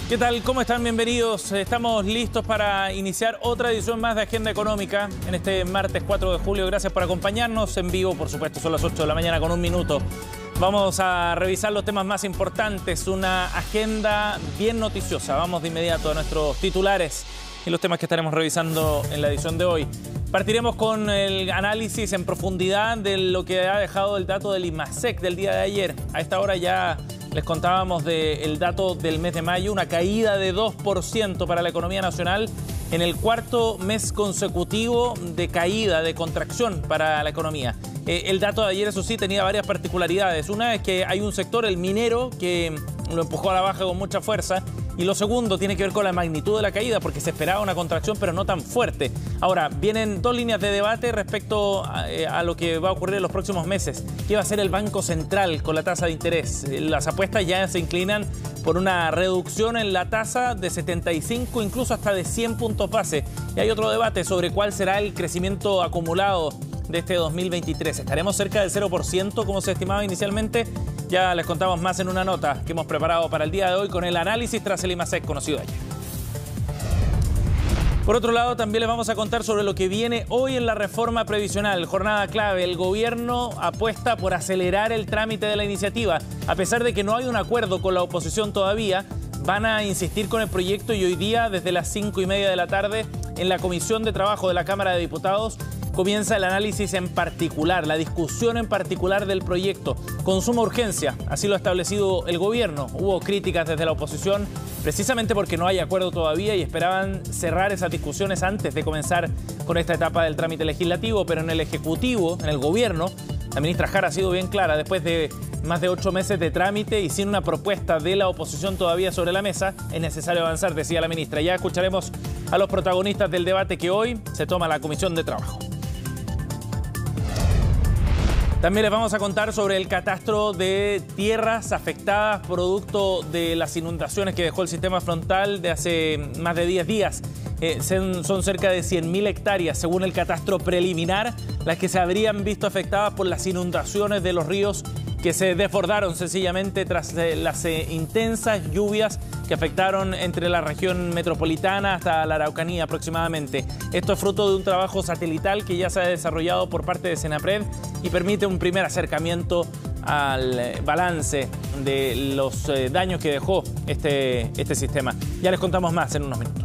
¿Qué tal? ¿Cómo están? Bienvenidos. Estamos listos para iniciar otra edición más de Agenda Económica en este martes 4 de julio. Gracias por acompañarnos en vivo. Por supuesto, son las 8 de la mañana con un minuto. Vamos a revisar los temas más importantes. Una agenda bien noticiosa. Vamos de inmediato a nuestros titulares y los temas que estaremos revisando en la edición de hoy. Partiremos con el análisis en profundidad de lo que ha dejado el dato del IMASEC del día de ayer. A esta hora ya les contábamos del dato del mes de mayo, una caída de 2% para la economía nacional en el cuarto mes consecutivo de caída, de contracción para la economía. El dato de ayer, eso sí, tenía varias particularidades. Una es que hay un sector, el minero, que lo empujó a la baja con mucha fuerza. Y lo segundo tiene que ver con la magnitud de la caída, porque se esperaba una contracción, pero no tan fuerte. Ahora, vienen dos líneas de debate respecto a lo que va a ocurrir en los próximos meses. ¿Qué va a hacer el Banco Central con la tasa de interés? Las apuestas ya se inclinan por una reducción en la tasa de 75, incluso hasta de 100 puntos base. Y hay otro debate sobre cuál será el crecimiento acumulado de este 2023. ¿Estaremos cerca del 0% como se estimaba inicialmente? Ya les contamos más en una nota que hemos preparado para el día de hoy con el análisis tras el IMASEC conocido ayer. Por otro lado, también les vamos a contar sobre lo que viene hoy en la reforma previsional. Jornada clave. El gobierno apuesta por acelerar el trámite de la iniciativa. A pesar de que no hay un acuerdo con la oposición todavía, van a insistir con el proyecto y hoy día, desde las 5:30 de la tarde, en la Comisión de Trabajo de la Cámara de Diputados, comienza el análisis en particular, la discusión en particular del proyecto. Con suma urgencia, así lo ha establecido el gobierno. Hubo críticas desde la oposición, precisamente porque no hay acuerdo todavía y esperaban cerrar esas discusiones antes de comenzar con esta etapa del trámite legislativo. Pero en el Ejecutivo, en el gobierno, la ministra Jara ha sido bien clara. Después de más de 8 meses de trámite y sin una propuesta de la oposición todavía sobre la mesa, es necesario avanzar, decía la ministra. Ya escucharemos a los protagonistas del debate que hoy se toma la Comisión de Trabajo. También les vamos a contar sobre el catastro de tierras afectadas producto de las inundaciones que dejó el sistema frontal de hace más de 10 días. Son cerca de 100.000 hectáreas, según el catastro preliminar, las que se habrían visto afectadas por las inundaciones de los ríos que se desbordaron sencillamente tras las intensas lluvias que afectaron entre la región metropolitana hasta la Araucanía aproximadamente. Esto es fruto de un trabajo satelital que ya se ha desarrollado por parte de Senapred y permite un primer acercamiento al balance de los daños que dejó este sistema. Ya les contamos más en unos minutos.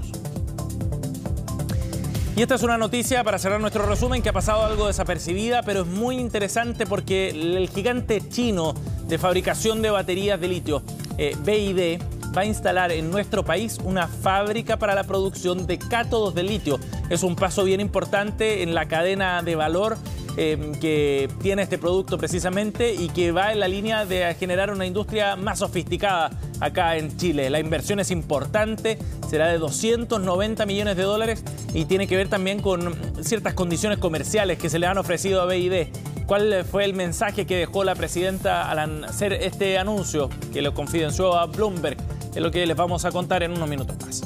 Y esta es una noticia para cerrar nuestro resumen que ha pasado algo desapercibida, pero es muy interesante porque el gigante chino de fabricación de baterías de litio, BYD, va a instalar en nuestro país una fábrica para la producción de cátodos de litio. Es un paso bien importante en la cadena de valor que tiene este producto precisamente y que va en la línea de generar una industria más sofisticada acá en Chile. La inversión es importante, será de 290 millones de dólares y tiene que ver también con ciertas condiciones comerciales que se le han ofrecido a BYD. ¿Cuál fue el mensaje que dejó la presidenta al hacer este anuncio que lo confidenció a Bloomberg? Es lo que les vamos a contar en unos minutos más.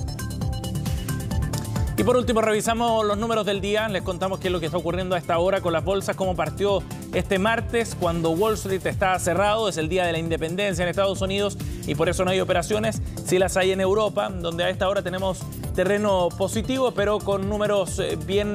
Y por último, revisamos los números del día. Les contamos qué es lo que está ocurriendo a esta hora con las bolsas, cómo partió este martes cuando Wall Street está cerrado. Es el día de la independencia en Estados Unidos y por eso no hay operaciones. Sí las hay en Europa, donde a esta hora tenemos terreno positivo, pero con números bien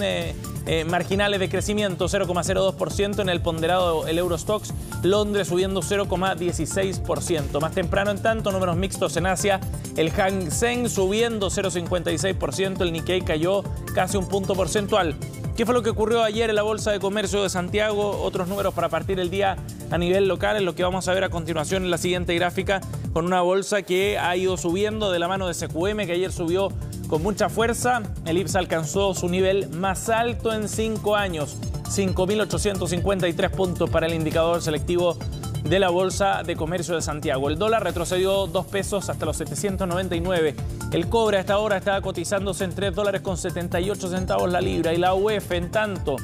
marginales de crecimiento, 0,02% en el ponderado el Eurostoxx, Londres subiendo 0,16%. Más temprano, en tanto, números mixtos en Asia, el Hang Seng subiendo 0,56%, el Nikkei cayó casi un punto porcentual. ¿Qué fue lo que ocurrió ayer en la Bolsa de Comercio de Santiago? Otros números para partir el día a nivel local, es lo que vamos a ver a continuación en la siguiente gráfica, con una bolsa que ha ido subiendo de la mano de SQM, que ayer subió con mucha fuerza. El IPSA alcanzó su nivel más alto en 5 años, 5.853 puntos para el indicador selectivo de la Bolsa de Comercio de Santiago. El dólar retrocedió 2 pesos hasta los 799. El cobre a esta hora está cotizándose en $3.78 la libra y la UF, en tanto,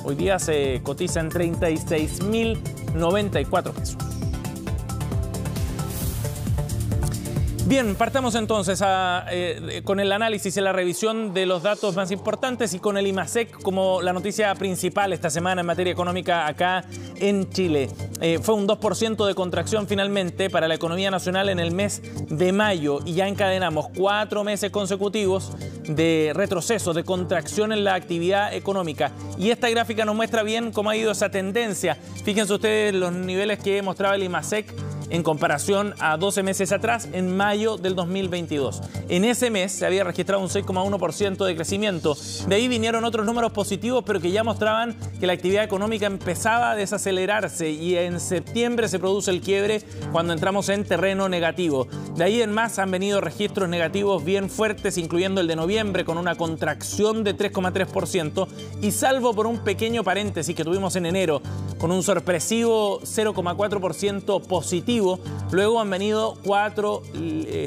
hoy día se cotiza en 36.094 pesos. Bien, partamos entonces con el análisis y la revisión de los datos más importantes y con el IMASEC como la noticia principal esta semana en materia económica acá en Chile. Fue un 2% de contracción finalmente para la economía nacional en el mes de mayo y ya encadenamos 4 meses consecutivos de retroceso, de contracción en la actividad económica. Y esta gráfica nos muestra bien cómo ha ido esa tendencia. Fíjense ustedes los niveles que mostraba el IMASEC en comparación a 12 meses atrás, en mayo del 2022. En ese mes se había registrado un 6,1% de crecimiento. De ahí vinieron otros números positivos, pero que ya mostraban que la actividad económica empezaba a desacelerarse y en septiembre se produce el quiebre cuando entramos en terreno negativo. De ahí en más han venido registros negativos bien fuertes, incluyendo el de noviembre con una contracción de 3,3% y salvo por un pequeño paréntesis que tuvimos en enero con un sorpresivo 0,4% positivo. Luego han venido 4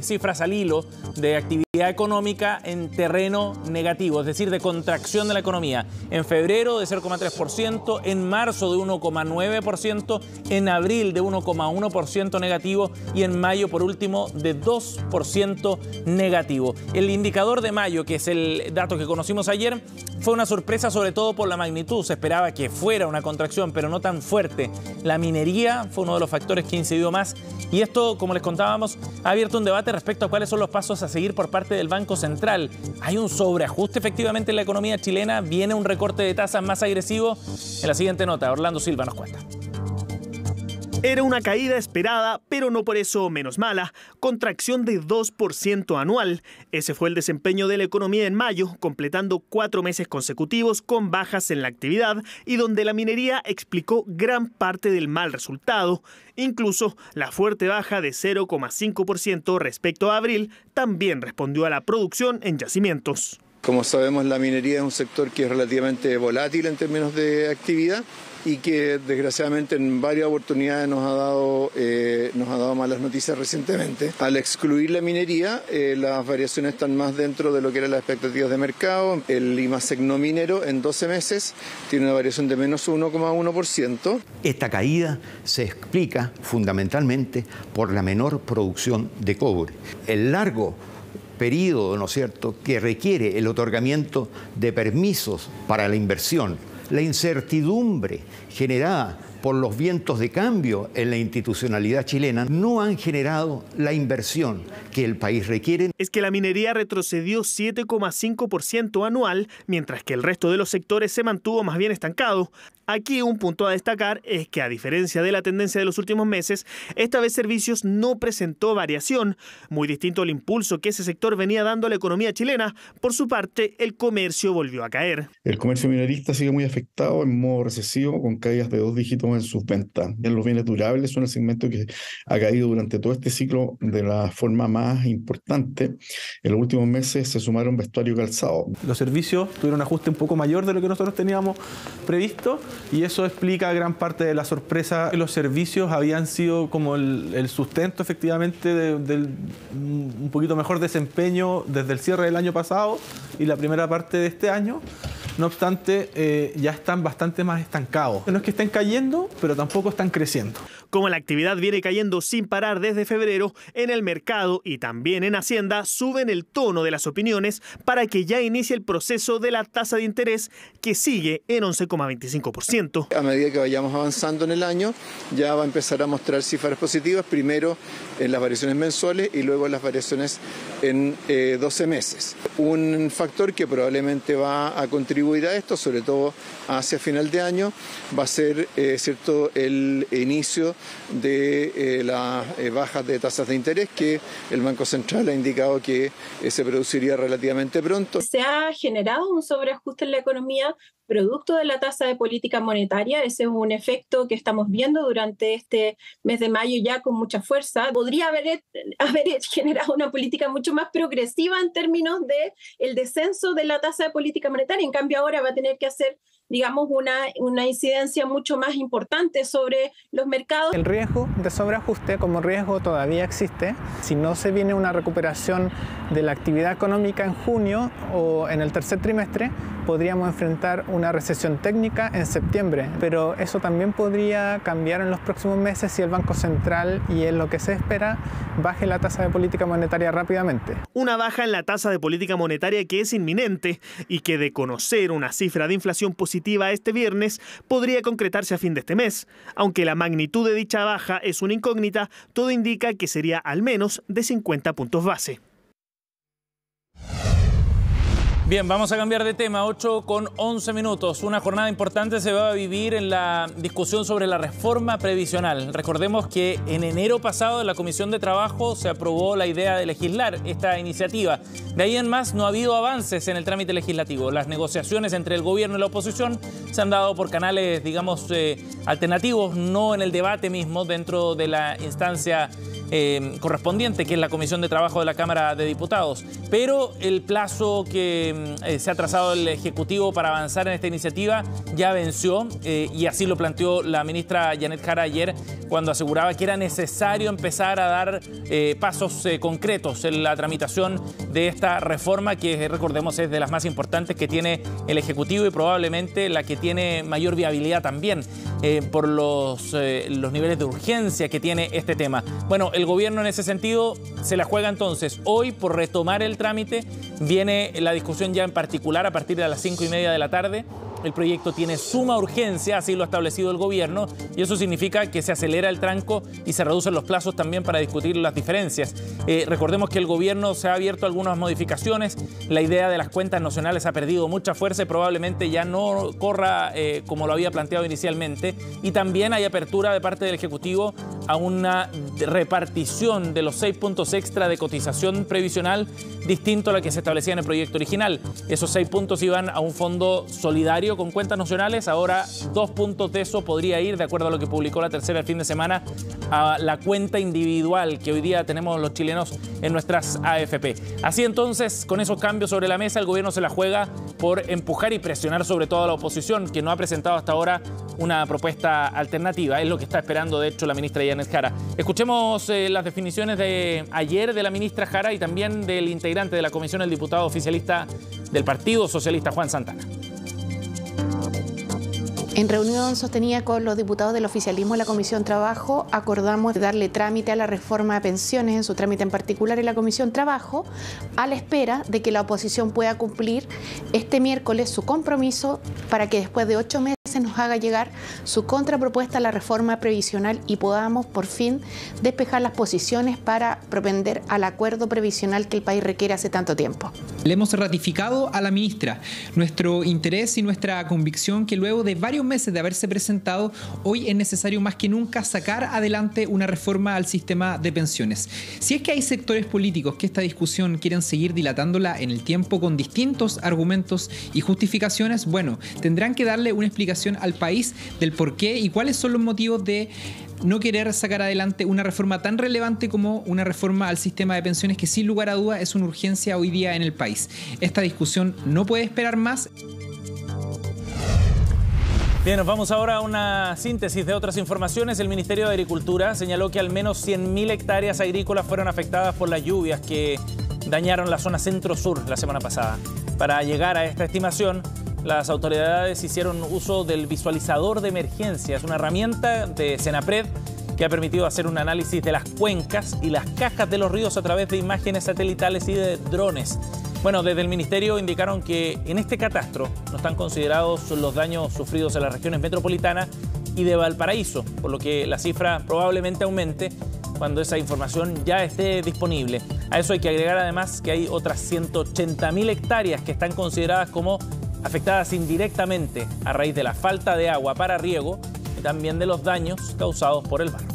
cifras al hilo de actividad económica en terreno negativo, es decir, de contracción de la economía. En febrero de 0,3%, en marzo de 1,9%, en abril de 1,1% negativo y en mayo, por último, de 2% negativo. El indicador de mayo, que es el dato que conocimos ayer, fue una sorpresa sobre todo por la magnitud. Se esperaba que fuera una contracción, pero no tan fuerte. La minería fue uno de los factores que incidió más. Y esto, como les contábamos, ha abierto un debate respecto a cuáles son los pasos a seguir por parte del Banco Central. ¿Hay un sobreajuste efectivamente en la economía chilena? ¿Viene un recorte de tasas más agresivo? En la siguiente nota, Orlando Silva nos cuenta. Era una caída esperada, pero no por eso menos mala. Contracción de 2% anual. Ese fue el desempeño de la economía en mayo, completando 4 meses consecutivos con bajas en la actividad y donde la minería explicó gran parte del mal resultado. Incluso la fuerte baja de 0,5% respecto a abril también respondió a la producción en yacimientos. Como sabemos, la minería es un sector que es relativamente volátil en términos de actividad y que desgraciadamente en varias oportunidades nos ha dado malas noticias recientemente. Al excluir la minería, las variaciones están más dentro de lo que eran las expectativas de mercado. El IMASEC no minero en 12 meses tiene una variación de menos 1,1%. Esta caída se explica fundamentalmente por la menor producción de cobre. El largo periodo, ¿no es cierto?, que requiere el otorgamiento de permisos para la inversión, la incertidumbre generada por los vientos de cambio en la institucionalidad chilena no han generado la inversión que el país requiere. Es que la minería retrocedió 7,5% anual, mientras que el resto de los sectores se mantuvo más bien estancado. Aquí un punto a destacar es que, a diferencia de la tendencia de los últimos meses, esta vez servicios no presentó variación, muy distinto al impulso que ese sector venía dando a la economía chilena. Por su parte, el comercio volvió a caer. El comercio minorista sigue muy afectado en modo recesivo, con caídas de 2 dígitos en sus ventas. En los bienes durables son el segmento que ha caído durante todo este ciclo de la forma más importante. En los últimos meses se sumaron vestuario y calzado. Los servicios tuvieron un ajuste un poco mayor de lo que nosotros teníamos previsto y eso explica gran parte de la sorpresa. Los servicios habían sido como el sustento efectivamente del un poquito mejor desempeño desde el cierre del año pasado y la primera parte de este año. No obstante, ya están bastante más estancados. No es que estén cayendo, pero tampoco están creciendo. Como la actividad viene cayendo sin parar desde febrero, en el mercado y también en Hacienda suben el tono de las opiniones para que ya inicie el proceso de la tasa de interés que sigue en 11,25%. A medida que vayamos avanzando en el año, ya va a empezar a mostrar cifras positivas, primero en las variaciones mensuales y luego en las variaciones en 12 meses. Un factor que probablemente va a contribuir a esto, sobre todo hacia final de año, va a ser el inicio de las bajas de tasas de interés que el Banco Central ha indicado que se produciría relativamente pronto. Se ha generado un sobreajuste en la economía producto de la tasa de política monetaria. Ese es un efecto que estamos viendo durante este mes de mayo ya con mucha fuerza. Podría haber generado una política mucho más progresiva en términos de el descenso de la tasa de política monetaria. En cambio, ahora va a tener que hacer, digamos, una incidencia mucho más importante sobre los mercados. El riesgo de sobreajuste como riesgo todavía existe. Si no se viene una recuperación de la actividad económica en junio o en el tercer trimestre, podríamos enfrentar una recesión técnica en septiembre, pero eso también podría cambiar en los próximos meses si el Banco Central, y en lo que se espera, baje la tasa de política monetaria rápidamente. Una baja en la tasa de política monetaria que es inminente y que, de conocer una cifra de inflación positiva este viernes, podría concretarse a fin de este mes. Aunque la magnitud de dicha baja es una incógnita, todo indica que sería al menos de 50 puntos base. Bien, vamos a cambiar de tema, 8:11. Una jornada importante se va a vivir en la discusión sobre la reforma previsional. Recordemos que en enero pasado en la Comisión de Trabajo se aprobó la idea de legislar esta iniciativa. De ahí en más no ha habido avances en el trámite legislativo. Las negociaciones entre el gobierno y la oposición se han dado por canales, digamos, alternativos, no en el debate mismo dentro de la instancia correspondiente, que es la Comisión de Trabajo de la Cámara de Diputados. Pero el plazo que se ha trazado el Ejecutivo para avanzar en esta iniciativa ya venció, y así lo planteó la ministra Janet Jara ayer, cuando aseguraba que era necesario empezar a dar pasos concretos en la tramitación de esta reforma, que recordemos es de las más importantes que tiene el Ejecutivo y probablemente la que tiene mayor viabilidad también por los niveles de urgencia que tiene este tema. Bueno, el gobierno en ese sentido se la juega entonces hoy por retomar el trámite. Viene la discusión ya en particular a partir de las 5:30 de la tarde. El proyecto tiene suma urgencia, así lo ha establecido el gobierno, y eso significa que se acelera el tranco y se reducen los plazos también para discutir las diferencias. Recordemos que el gobierno se ha abierto a algunas modificaciones. La idea de las cuentas nacionales ha perdido mucha fuerza y probablemente ya no corra como lo había planteado inicialmente. Y también hay apertura de parte del Ejecutivo a una repartición de los 6 puntos extra de cotización previsional distinto a la que se establecía en el proyecto original. Esos 6 puntos iban a un fondo solidario con cuentas nacionales. Ahora 2 puntos de eso podría ir, de acuerdo a lo que publicó La Tercera el fin de semana, a la cuenta individual que hoy día tenemos los chilenos en nuestras AFP. Así entonces, con esos cambios sobre la mesa, el gobierno se la juega por empujar y presionar sobre todo a la oposición, que no ha presentado hasta ahora una propuesta alternativa. Es lo que está esperando, de hecho, la ministra Janet Jara. Escuchemos las definiciones de ayer de la ministra Jara y también del integrante de la comisión, el diputado oficialista del Partido Socialista, Juan Santana. En reunión sostenida con los diputados del oficialismo en la Comisión Trabajo, acordamos darle trámite a la reforma de pensiones, en su trámite en particular en la Comisión Trabajo, a la espera de que la oposición pueda cumplir este miércoles su compromiso para que después de 8 meses nos haga llegar su contrapropuesta a la reforma previsional y podamos por fin despejar las posiciones para propender al acuerdo previsional que el país requiere hace tanto tiempo. Le hemos ratificado a la ministra nuestro interés y nuestra convicción que luego de varios meses de haberse presentado, hoy es necesario más que nunca sacar adelante una reforma al sistema de pensiones. Si es que hay sectores políticos que esta discusión quieren seguir dilatándola en el tiempo con distintos argumentos y justificaciones, bueno, tendrán que darle una explicación al país del por qué y cuáles son los motivos de no querer sacar adelante una reforma tan relevante como una reforma al sistema de pensiones, que sin lugar a duda es una urgencia hoy día en el país. Esta discusión no puede esperar más. Bien, nos vamos ahora a una síntesis de otras informaciones. El Ministerio de Agricultura señaló que al menos 100.000 hectáreas agrícolas fueron afectadas por las lluvias que dañaron la zona centro-sur la semana pasada. Para llegar a esta estimación, las autoridades hicieron uso del visualizador de emergencia. Es una herramienta de Senapred que ha permitido hacer un análisis de las cuencas y las cajas de los ríos a través de imágenes satelitales y de drones. Bueno, desde el Ministerio indicaron que en este catastro no están considerados los daños sufridos en las regiones metropolitanas y de Valparaíso, por lo que la cifra probablemente aumente cuando esa información ya esté disponible. A eso hay que agregar además que hay otras 180.000 hectáreas que están consideradas como afectadas indirectamente a raíz de la falta de agua para riego y también de los daños causados por el barro.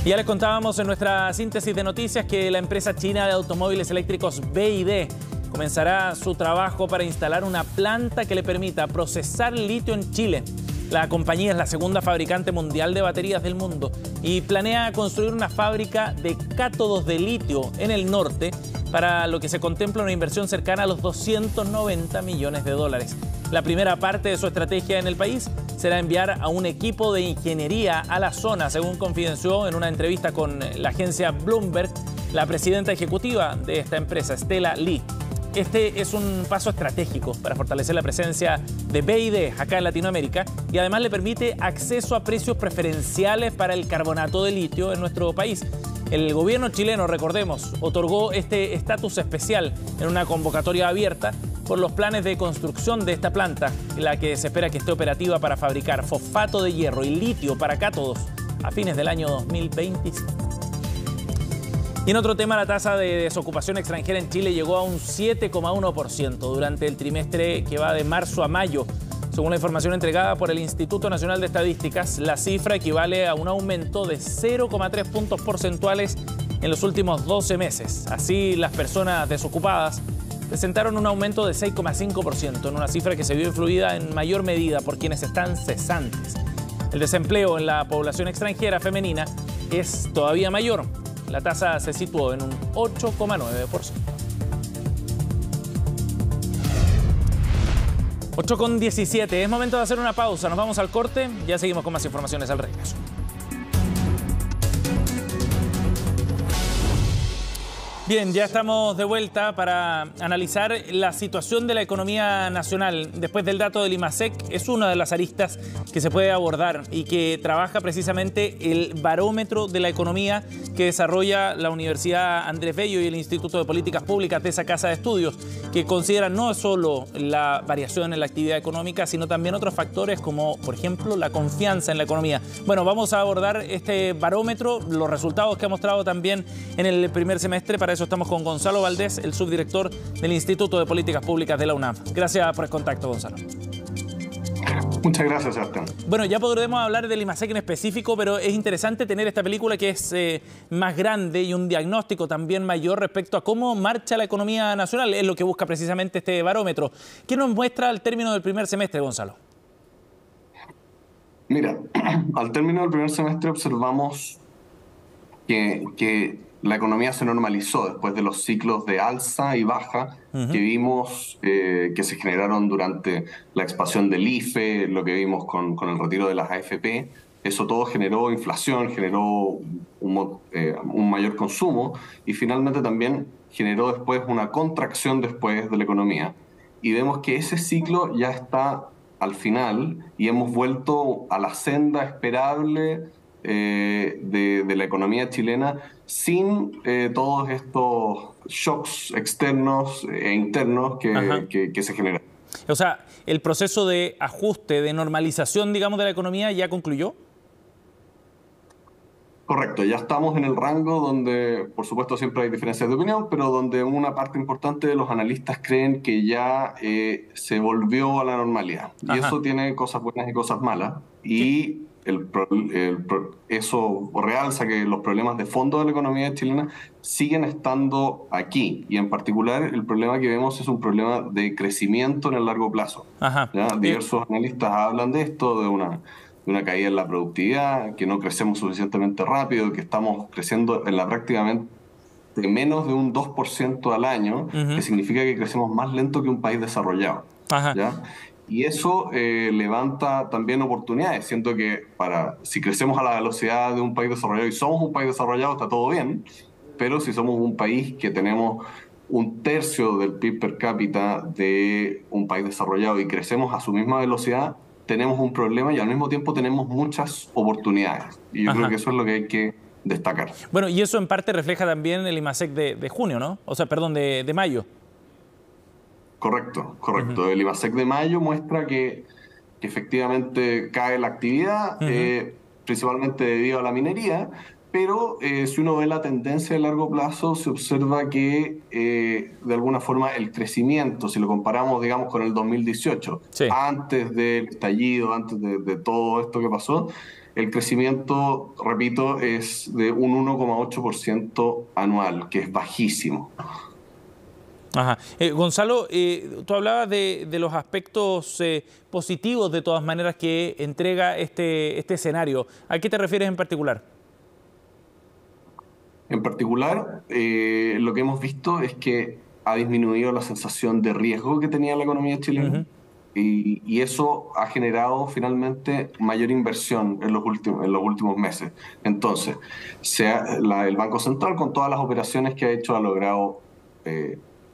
Y ya les contábamos en nuestra síntesis de noticias que la empresa china de automóviles eléctricos BYD comenzará su trabajo para instalar una planta que le permita procesar litio en Chile. La compañía es la segunda fabricante mundial de baterías del mundo y planea construir una fábrica de cátodos de litio en el norte, para lo que se contempla una inversión cercana a los 290 millones de dólares. La primera parte de su estrategia en el país será enviar a un equipo de ingeniería a la zona, según confidenció en una entrevista con la agencia Bloomberg la presidenta ejecutiva de esta empresa, Stella Li. Este es un paso estratégico para fortalecer la presencia de BYD acá en Latinoamérica y además le permite acceso a precios preferenciales para el carbonato de litio en nuestro país. El gobierno chileno, recordemos, otorgó este estatus especial en una convocatoria abierta por los planes de construcción de esta planta, en la que se espera que esté operativa para fabricar fosfato de hierro y litio para cátodos a fines del año 2025. Y en otro tema, la tasa de desocupación extranjera en Chile llegó a un 7,1% durante el trimestre que va de marzo a mayo. Según la información entregada por el Instituto Nacional de Estadísticas, la cifra equivale a un aumento de 0,3 puntos porcentuales en los últimos 12 meses. Así, las personas desocupadas presentaron un aumento de 6,5%, en una cifra que se vio influida en mayor medida por quienes están cesantes. El desempleo en la población extranjera femenina es todavía mayor. La tasa se situó en un 8,9%. 8,17. Es momento de hacer una pausa. Nos vamos al corte. Ya seguimos con más informaciones al regreso. Bien, ya estamos de vuelta para analizar la situación de la economía nacional. Después del dato del IMASEC, es una de las aristas que se puede abordar y que trabaja precisamente el barómetro de la economía que desarrolla la Universidad Andrés Bello y el Instituto de Políticas Públicas de esa casa de estudios, que consideran no solo la variación en la actividad económica, sino también otros factores como, por ejemplo, la confianza en la economía. Bueno, vamos a abordar este barómetro, los resultados que ha mostrado también en el primer semestre. Para eso estamos con Gonzalo Valdés, el subdirector del Instituto de Políticas Públicas de la UNAM. Gracias por el contacto, Gonzalo. Muchas gracias, Sebastián. Bueno, ya podremos hablar del IMASEC en específico, pero es interesante tener esta película que es más grande y un diagnóstico también mayor respecto a cómo marcha la economía nacional. Es lo que busca precisamente este barómetro. ¿Qué nos muestra al término del primer semestre, Gonzalo? Mira, al término del primer semestre observamos que la economía se normalizó después de los ciclos de alza y baja que vimos que se generaron durante la expansión del IFE, lo que vimos con el retiro de las AFP. Eso todo generó inflación, generó un mayor consumo y finalmente también generó después una contracción después de la economía. Y vemos que ese ciclo ya está al final y hemos vuelto a la senda esperable de la economía chilena sin todos estos shocks externos e internos que se generan. O sea, ¿el proceso de ajuste, de normalización, digamos, de la economía ya concluyó? Correcto, ya estamos en el rango donde, por supuesto, siempre hay diferencias de opinión, pero donde una parte importante de los analistas creen que ya se volvió a la normalidad. Y eso tiene cosas buenas y cosas malas. Y eso realza que los problemas de fondo de la economía chilena siguen estando aquí. Y en particular el problema que vemos es un problema de crecimiento en el largo plazo. Diversos analistas hablan de esto, de una caída en la productividad, que no crecemos suficientemente rápido, que estamos creciendo en la prácticamente menos de un 2% al año, que significa que crecemos más lento que un país desarrollado. ¿Ya? Y eso levanta también oportunidades. Siento que si crecemos a la velocidad de un país desarrollado y somos un país desarrollado, está todo bien, pero si somos un país que tenemos un tercio del PIB per cápita de un país desarrollado y crecemos a su misma velocidad, tenemos un problema y al mismo tiempo tenemos muchas oportunidades. Y yo creo que eso es lo que hay que destacar. Bueno, y eso en parte refleja también el IMASEC de junio, ¿no? O sea, perdón, de mayo. Correcto. El IMASEC de mayo muestra que efectivamente cae la actividad, principalmente debido a la minería, pero si uno ve la tendencia de largo plazo, se observa que de alguna forma el crecimiento, si lo comparamos, digamos, con el 2018, antes del estallido, antes de todo esto que pasó, el crecimiento, repito, es de un 1,8% anual, que es bajísimo. Gonzalo, tú hablabas de los aspectos positivos, de todas maneras, que entrega este escenario. ¿A qué te refieres en particular? En particular, lo que hemos visto es que ha disminuido la sensación de riesgo que tenía la economía chilena y eso ha generado finalmente mayor inversión en los últimos meses. Entonces, el Banco Central, con todas las operaciones que ha hecho, ha logrado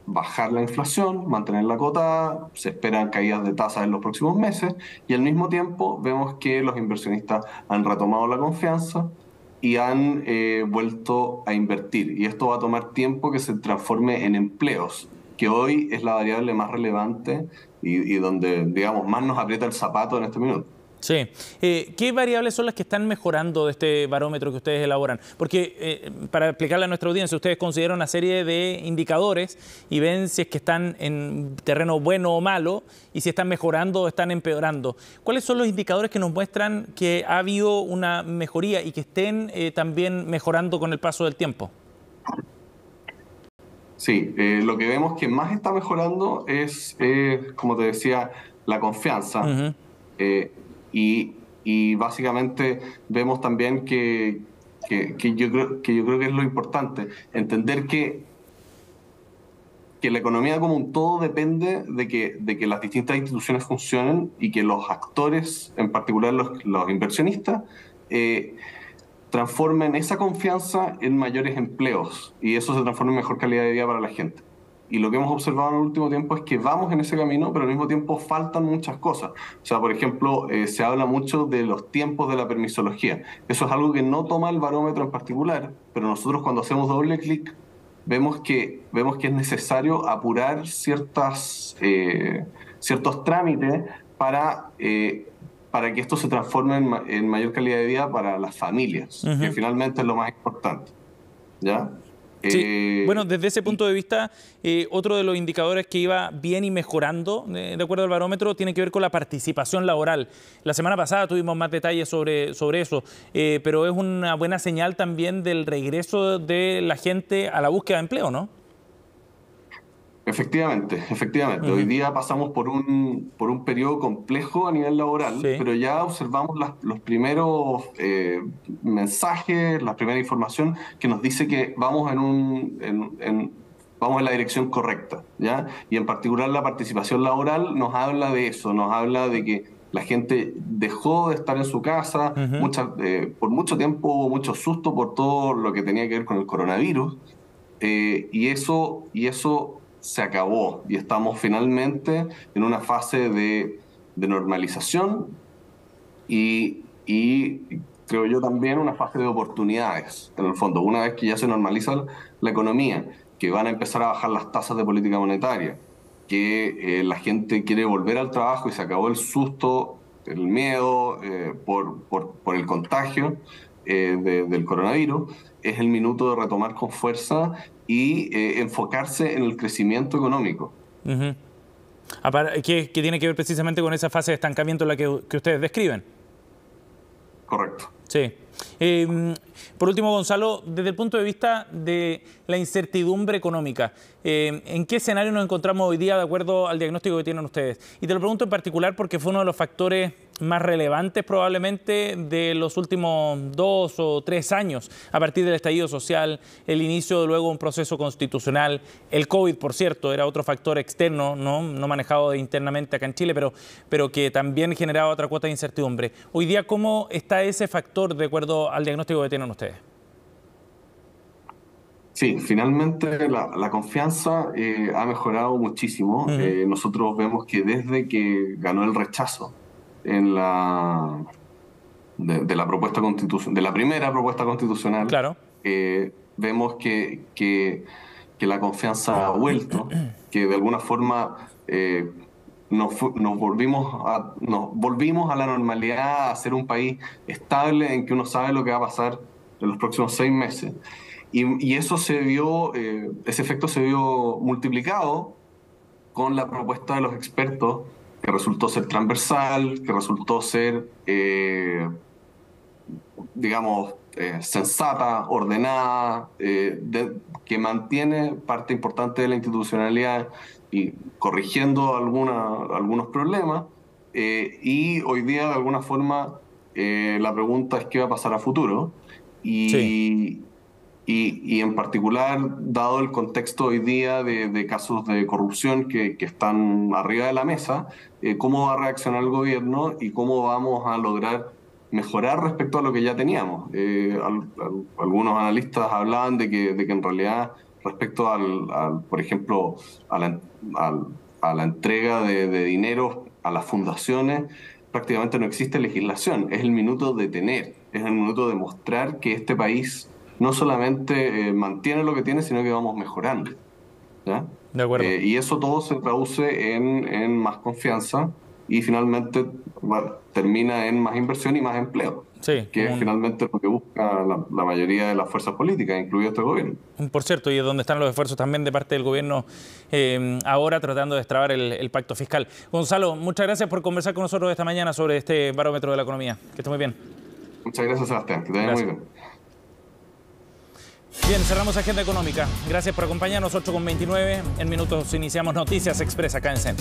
bajar la inflación, mantenerla acotada, se esperan caídas de tasas en los próximos meses y al mismo tiempo vemos que los inversionistas han retomado la confianza y han vuelto a invertir. Y esto va a tomar tiempo que se transforme en empleos, que hoy es la variable más relevante y donde, digamos, más nos aprieta el zapato en este minuto. Sí. ¿Qué variables son las que están mejorando de este barómetro que ustedes elaboran? Porque, para explicarle a nuestra audiencia, ustedes consideran una serie de indicadores y ven si es que están en terreno bueno o malo y si están mejorando o están empeorando. ¿Cuáles son los indicadores que nos muestran que ha habido una mejoría y que estén también mejorando con el paso del tiempo? Sí, lo que vemos que más está mejorando es, como te decía, la confianza. Y básicamente vemos también que yo creo que es lo importante, entender que la economía como un todo depende de que las distintas instituciones funcionen y que los actores, en particular los inversionistas, transformen esa confianza en mayores empleos y eso se transforma en mejor calidad de vida para la gente. Y lo que hemos observado en el último tiempo es que vamos en ese camino, pero al mismo tiempo faltan muchas cosas. O sea, por ejemplo, se habla mucho de los tiempos de la permisología. Eso es algo que no toma el barómetro en particular, pero nosotros cuando hacemos doble clic vemos que es necesario apurar ciertos trámites para que esto se transforme en mayor calidad de vida para las familias, que finalmente es lo más importante. ¿Ya? Sí. Bueno, desde ese punto de vista, otro de los indicadores que iba bien y mejorando, de acuerdo al barómetro, tiene que ver con la participación laboral. La semana pasada tuvimos más detalles sobre eso, pero es una buena señal también del regreso de la gente a la búsqueda de empleo, ¿no? Efectivamente. Hoy día pasamos por un periodo complejo a nivel laboral, pero ya observamos los primeros mensajes, la primera información que nos dice que vamos vamos en la dirección correcta, ¿ya? Y en particular la participación laboral nos habla de eso, nos habla de que la gente dejó de estar en su casa, por mucho tiempo hubo mucho susto por todo lo que tenía que ver con el coronavirus, y eso se acabó y estamos finalmente en una fase de normalización y creo yo también una fase de oportunidades, en el fondo. Una vez que ya se normaliza la economía, que van a empezar a bajar las tasas de política monetaria, que la gente quiere volver al trabajo y se acabó el susto, el miedo por el contagio del coronavirus, es el minuto de retomar con fuerza y enfocarse en el crecimiento económico. Que tiene que ver precisamente con esa fase de estancamiento en la que ustedes describen. Correcto. Sí. Por último, Gonzalo, desde el punto de vista de la incertidumbre económica, ¿en qué escenario nos encontramos hoy día de acuerdo al diagnóstico que tienen ustedes? Y te lo pregunto en particular porque fue uno de los factores más relevantes probablemente de los últimos 2 o 3 años, a partir del estallido social, el inicio de luego un proceso constitucional, el COVID, por cierto, era otro factor externo, no manejado internamente acá en Chile, pero que también generaba otra cuota de incertidumbre. Hoy día, ¿cómo está ese factor de acuerdo al diagnóstico que tienen ustedes? Sí, finalmente la confianza ha mejorado muchísimo. Nosotros vemos que desde que ganó el rechazo de la propuesta de la primera propuesta constitucional, claro, vemos que la confianza ha vuelto, que de alguna forma nos volvimos a la normalidad, a ser un país estable en que uno sabe lo que va a pasar en los próximos 6 meses. Y eso ese efecto se vio multiplicado con la propuesta de los expertos, que resultó ser transversal, que resultó ser, sensata, ordenada, que mantiene parte importante de la institucionalidad y corrigiendo algunos problemas. Y hoy día, de alguna forma, la pregunta es qué va a pasar a futuro. Y en particular, dado el contexto hoy día de casos de corrupción que están arriba de la mesa, cómo va a reaccionar el gobierno y cómo vamos a lograr mejorar respecto a lo que ya teníamos. Algunos analistas hablaban de que en realidad respecto por ejemplo, a la entrega de dinero a las fundaciones, prácticamente no existe legislación. Es el minuto de tener, es el minuto de mostrar que este país no solamente mantiene lo que tiene, sino que vamos mejorando, ¿ya? De acuerdo. Y eso todo se traduce en más confianza y finalmente termina en más inversión y más empleo. Sí, que es finalmente lo que busca la mayoría de las fuerzas políticas, incluido este gobierno. Por cierto, y es donde están los esfuerzos también de parte del gobierno ahora tratando de destrabar el pacto fiscal. Gonzalo, muchas gracias por conversar con nosotros esta mañana sobre este barómetro de la economía. Que esté muy bien. Muchas gracias, Sebastián. Que te vaya muy bien. Bien, cerramos Agenda Económica. Gracias por acompañarnos, 8:29. En minutos iniciamos Noticias Express acá en CEN.